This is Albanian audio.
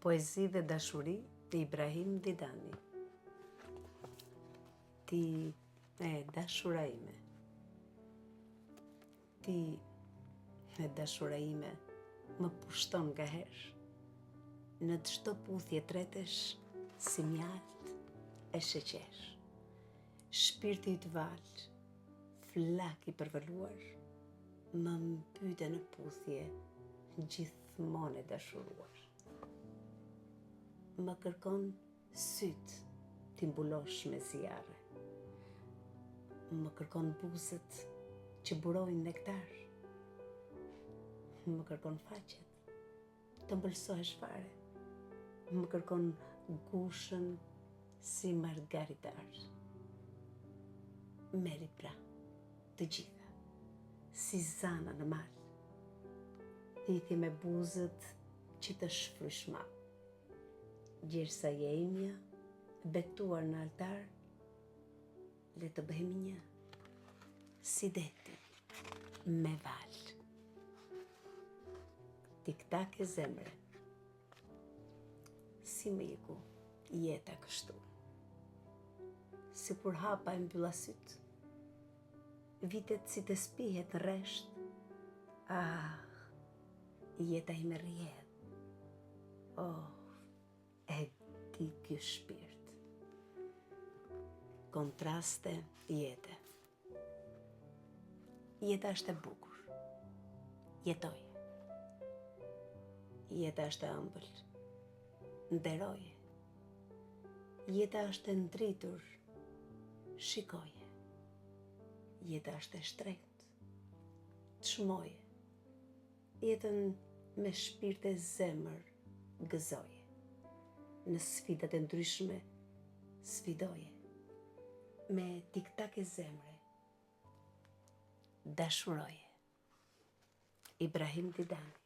Poezi dhe dashuri të Ibrahim Didani. Ti e dashura ime. Ti e dashura ime më pushton nga herë. Në çdo puthje tretesh si mjalt e sheqer. Shpirti i të val, flak i përvëluar, më mbyte në puthje gjithmonë e dashuruar. Më kërkon syt t'i mbulosh me zjarre. Më kërkon buzët që burojnë nektar. Më kërkon faqet të mbëlsohesh fare. Më kërkon gushën si margaritar. Meri pra të gjitha, si zana në mal. Thithi me buzët që të shfryshma. Gjersa je imja, betuar në altar, le të bëhemi një, si deti, me val. Tik-tak e zemre, si me iku, jeta kështu. Si kur hapa e mbylla syt, vitet si të spihet në resht, jeta i me rjedh. E di ky shpirt. Kontraste jete. Jeta është e bukur. Jetoje. Jeta është e ëmbël. Nderoje. Jeta është e ndritur. Shikoje. Jeta është e shtrenjtë. Çmoje. Jetën me shpirt e zemër gëzoje. Në sfidat e ndryshme, sfidoje. Me tik-tak e zemre, dashuroje. Ibrahim Didani.